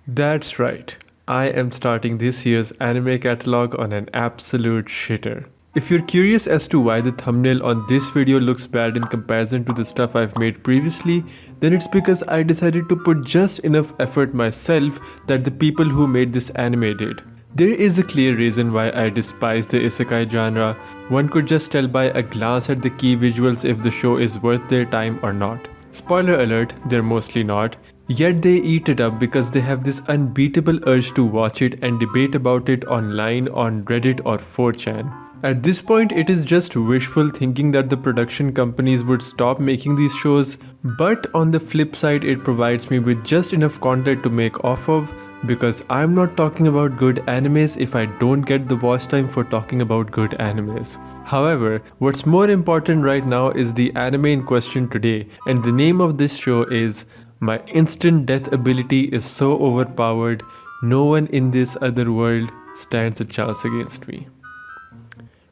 That's right. I am starting this year's anime catalog on an absolute shitter. If you're curious as to why the thumbnail on this video looks bad in comparison to the stuff I've made previously, then it's because I decided to put just enough effort myself that the people who made this anime did. There is a clear reason why I despise the isekai genre. One could just tell by a glance at the key visuals if the show is worth their time or not. Spoiler alert, they're mostly not. Yet they eat it up because they have this unbeatable urge to watch it and debate about it online on Reddit or 4chan. At this point, it is just wishful thinking that the production companies would stop making these shows, but on the flip side, it provides me with just enough content to make off of, because I'm not talking about good animes if I don't get the watch time for talking about good animes. However, what's more important right now is the anime in question today, and the name of this show is My Instant Death Ability is So Overpowered, No One in This Other World Stands a Chance Against Me.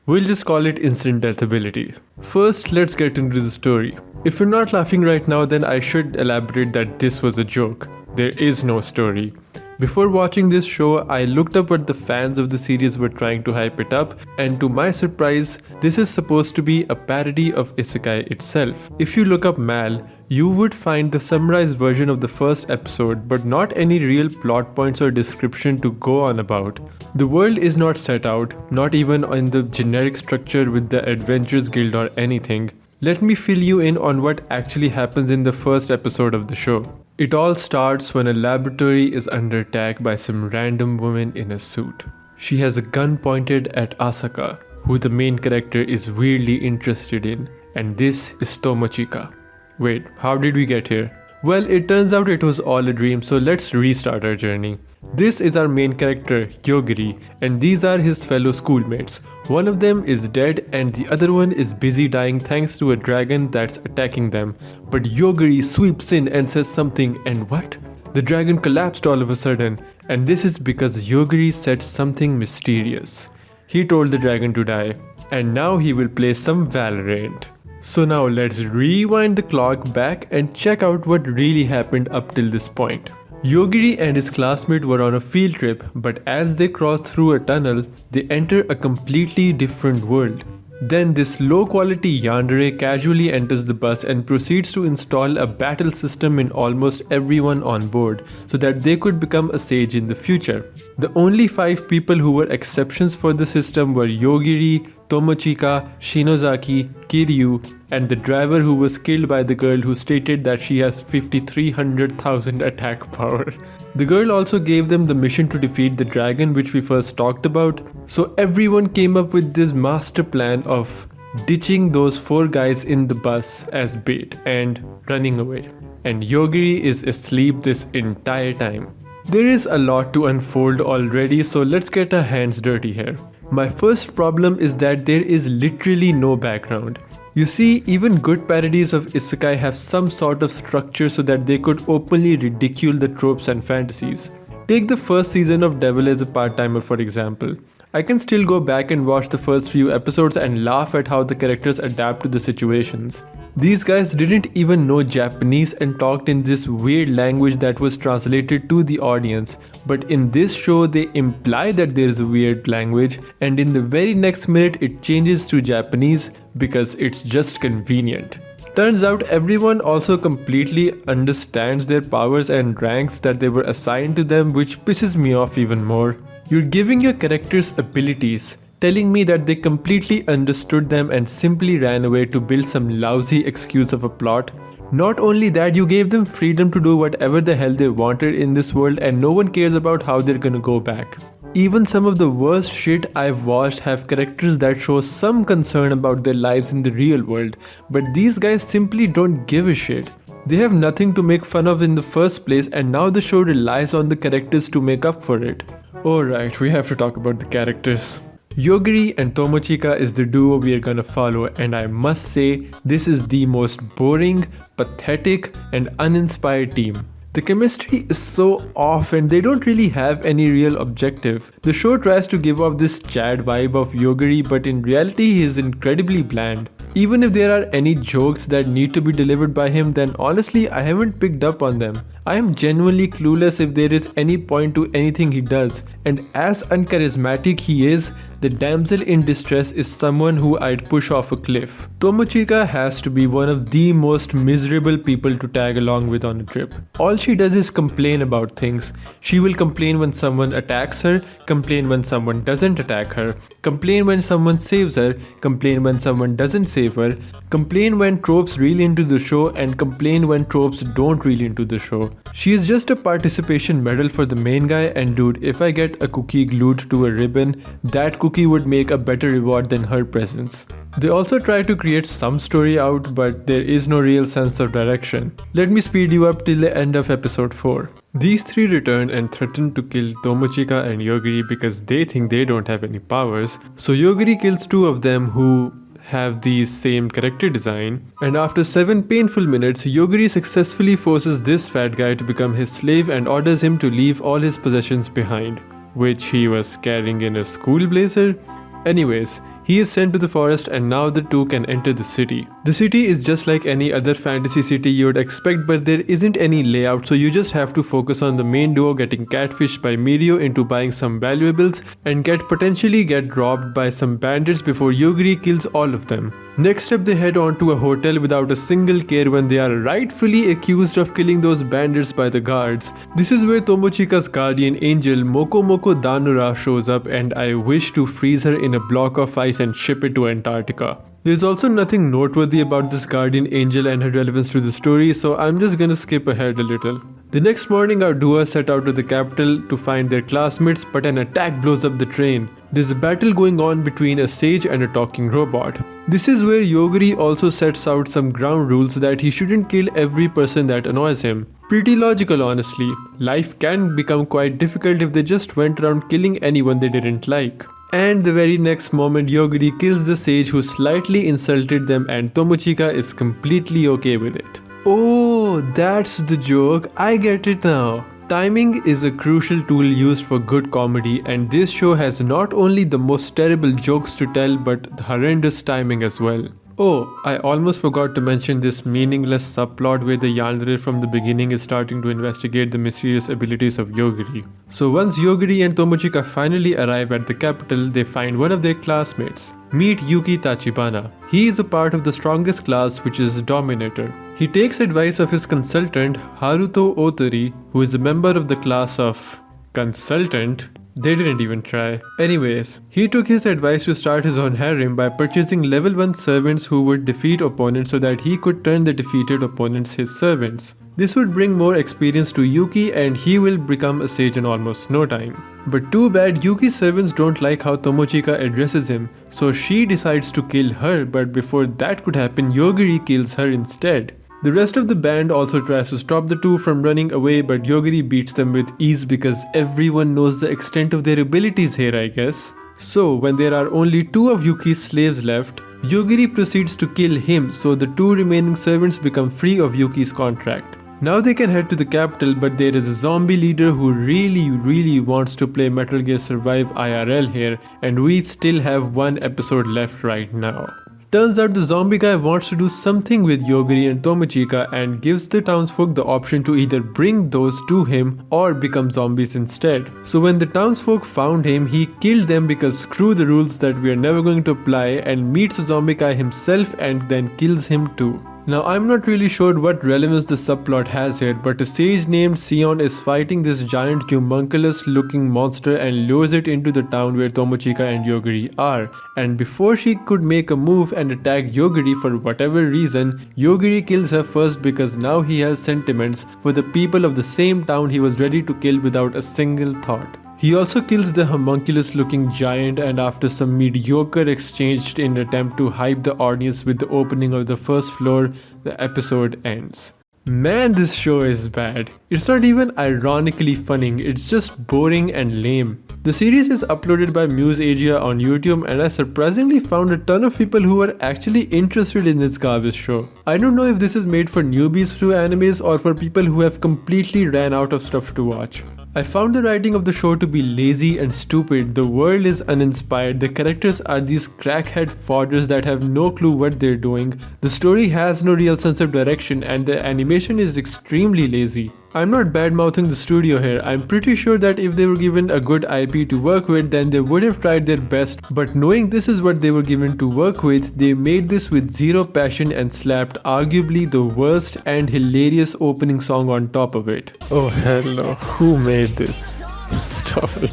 We'll just call it Instant Death Ability. First, let's get into the story. If you're not laughing right now, then I should elaborate that this was a joke. There is no story. Before watching this show, I looked up what the fans of the series were trying to hype it up, and to my surprise, this is supposed to be a parody of isekai itself. If you look up Mal, you would find the summarized version of the first episode, but not any real plot points or description to go on about. The world is not set out, not even in the generic structure with the Adventurers Guild or anything. Let me fill you in on what actually happens in the first episode of the show. It all starts when a laboratory is under attack by some random woman in a suit. She has a gun pointed at Asaka, who the main character is weirdly interested in, and this is Tomochika. Wait, how did we get here? Well, it turns out it was all a dream, so let's restart our journey. This is our main character, Yogiri, and these are his fellow schoolmates. One of them is dead and the other one is busy dying thanks to a dragon that's attacking them. But Yogiri sweeps in and says something, and what? The dragon collapsed all of a sudden, and this is because Yogiri said something mysterious. He told the dragon to die, and now he will play some Valorant. So now let's rewind the clock back and check out what really happened up till this point. Yogiri and his classmate were on a field trip, but as they cross through a tunnel, they enter a completely different world. Then this low-quality yandere casually enters the bus and proceeds to install a battle system in almost everyone on board so that they could become a sage in the future. The only 5 people who were exceptions for the system were Yogiri, Tomochika, Shinozaki, Kiryu, and the driver who was killed by the girl who stated that she has 5300,000 attack power. The girl also gave them the mission to defeat the dragon, which we first talked about. So everyone came up with this master plan of ditching those 4 guys in the bus as bait and running away. And Yogiri is asleep this entire time. There is a lot to unfold already, so let's get our hands dirty here. My first problem is that there is literally no background. You see, even good parodies of isekai have some sort of structure so that they could openly ridicule the tropes and fantasies. Take the first season of Devil as a Part-Timer for example. I can still go back and watch the first few episodes and laugh at how the characters adapt to the situations. These guys didn't even know Japanese and talked in this weird language that was translated to the audience, but in this show they imply that there is a weird language, and in the very next minute it changes to Japanese because it's just convenient. Turns out everyone also completely understands their powers and ranks that they were assigned to them, which pisses me off even more. You're giving your characters abilities, telling me that they completely understood them and simply ran away to build some lousy excuse of a plot. Not only that, you gave them freedom to do whatever the hell they wanted in this world and no one cares about how they're gonna go back. Even some of the worst shit I've watched have characters that show some concern about their lives in the real world, but these guys simply don't give a shit. They have nothing to make fun of in the first place, and now the show relies on the characters to make up for it. Alright, we have to talk about the characters. Yogiri and Tomochika is the duo we are gonna follow, and I must say, this is the most boring, pathetic, and uninspired team. The chemistry is so off and they don't really have any real objective. The show tries to give off this Chad vibe of Yogiri, but in reality he is incredibly bland. Even if there are any jokes that need to be delivered by him, then honestly I haven't picked up on them. I am genuinely clueless if there is any point to anything he does, and as uncharismatic he is, the damsel in distress is someone who I'd push off a cliff. Tomochika has to be one of the most miserable people to tag along with on a trip. All she does is complain about things. She will complain when someone attacks her, complain when someone doesn't attack her, complain when someone saves her, complain when someone doesn't save her, complain when tropes reel into the show, and complain when tropes don't reel into the show. She is just a participation medal for the main guy, and dude, if I get a cookie glued to a ribbon, that cookie would make a better reward than her presence. They also try to create some story out, but there is no real sense of direction. Let me speed you up till the end of episode 4. These three return and threaten to kill Tomochika and Yogiri because they think they don't have any powers. So Yogiri kills two of them who have the same character design, and after 7 painful minutes, Yogiri successfully forces this fat guy to become his slave and orders him to leave all his possessions behind, which he was carrying in a school blazer. Anyways, he is sent to the forest and now the two can enter the city. The city is just like any other fantasy city you would expect, but there isn't any layout, so you just have to focus on the main duo getting catfished by Mirio into buying some valuables and potentially get robbed by some bandits before Yogiri kills all of them. Next up, they head on to a hotel without a single care when they are rightfully accused of killing those bandits by the guards. This is where Tomochika's guardian angel Mokomoko Danura shows up, and I wish to freeze her in a block of ice and ship it to Antarctica. There's also nothing noteworthy about this guardian angel and her relevance to the story, so I'm just gonna skip ahead a little. The next morning, our duo set out to the capital to find their classmates, but an attack blows up the train. There's a battle going on between a sage and a talking robot. This is where Yogiri also sets out some ground rules that he shouldn't kill every person that annoys him. Pretty logical, honestly. Life can become quite difficult if they just went around killing anyone they didn't like. And the very next moment, Yogiri kills the sage who slightly insulted them, and Tomochika is completely okay with it. Oh, that's the joke. I get it now. Timing is a crucial tool used for good comedy, and this show has not only the most terrible jokes to tell but horrendous timing as well. Oh, I almost forgot to mention this meaningless subplot where the yandere from the beginning is starting to investigate the mysterious abilities of Yogiri. So once Yogiri and Tomochika finally arrive at the capital, they find one of their classmates. Meet Yuki Tachibana. He is a part of the strongest class, which is Dominator. He takes advice of his consultant Haruto Otori, who is a member of the class of Consultant. They didn't even try. Anyways, he took his advice to start his own harem by purchasing level 1 servants who would defeat opponents so that he could turn the defeated opponents his servants. This would bring more experience to Yuki and he will become a sage in almost no time. But too bad, Yuki's servants don't like how Tomochika addresses him, so she decides to kill her, but before that could happen, Yogiri kills her instead. The rest of the band also tries to stop the two from running away, but Yogiri beats them with ease because everyone knows the extent of their abilities here, I guess. So when there are only 2 of Yuki's slaves left, Yogiri proceeds to kill him, so the 2 remaining servants become free of Yuki's contract. Now they can head to the capital, but there is a zombie leader who really wants to play Metal Gear Survive IRL here, and we still have 1 episode left right now. Turns out the zombie guy wants to do something with Yogiri and Tomochika and gives the townsfolk the option to either bring those to him or become zombies instead. So when the townsfolk found him, he killed them because screw the rules that we are never going to apply, and meets the zombie guy himself and then kills him too. Now I'm not really sure what relevance the subplot has here, but a sage named Sion is fighting this giant humongous looking monster and lures it into the town where Tomochika and Yogiri are. And before she could make a move and attack Yogiri for whatever reason, Yogiri kills her first because now he has sentiments for the people of the same town he was ready to kill without a single thought. He also kills the homunculus looking giant, and after some mediocre exchange in an attempt to hype the audience with the opening of the first floor, the episode ends. Man, this show is bad. It's not even ironically funny, it's just boring and lame. The series is uploaded by Muse Asia on YouTube, and I surprisingly found a ton of people who are actually interested in this garbage show. I don't know if this is made for newbies through animes or for people who have completely ran out of stuff to watch. I found the writing of the show to be lazy and stupid, the world is uninspired, the characters are these crackhead fodders that have no clue what they're doing, the story has no real sense of direction, and the animation is extremely lazy. I'm not bad-mouthing the studio here, I'm pretty sure that if they were given a good IP to work with, then they would have tried their best, but knowing this is what they were given to work with, they made this with zero passion and slapped arguably the worst and hilarious opening song on top of it. Oh hell no, who made this? Stop it.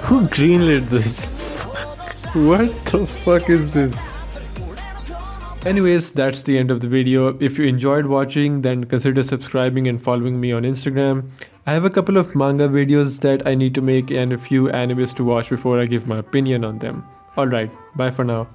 Who greenlit this? What the fuck is this? Anyways, that's the end of the video. If you enjoyed watching, then consider subscribing and following me on Instagram. I have a couple of manga videos that I need to make and a few animes to watch before I give my opinion on them. Alright, bye for now.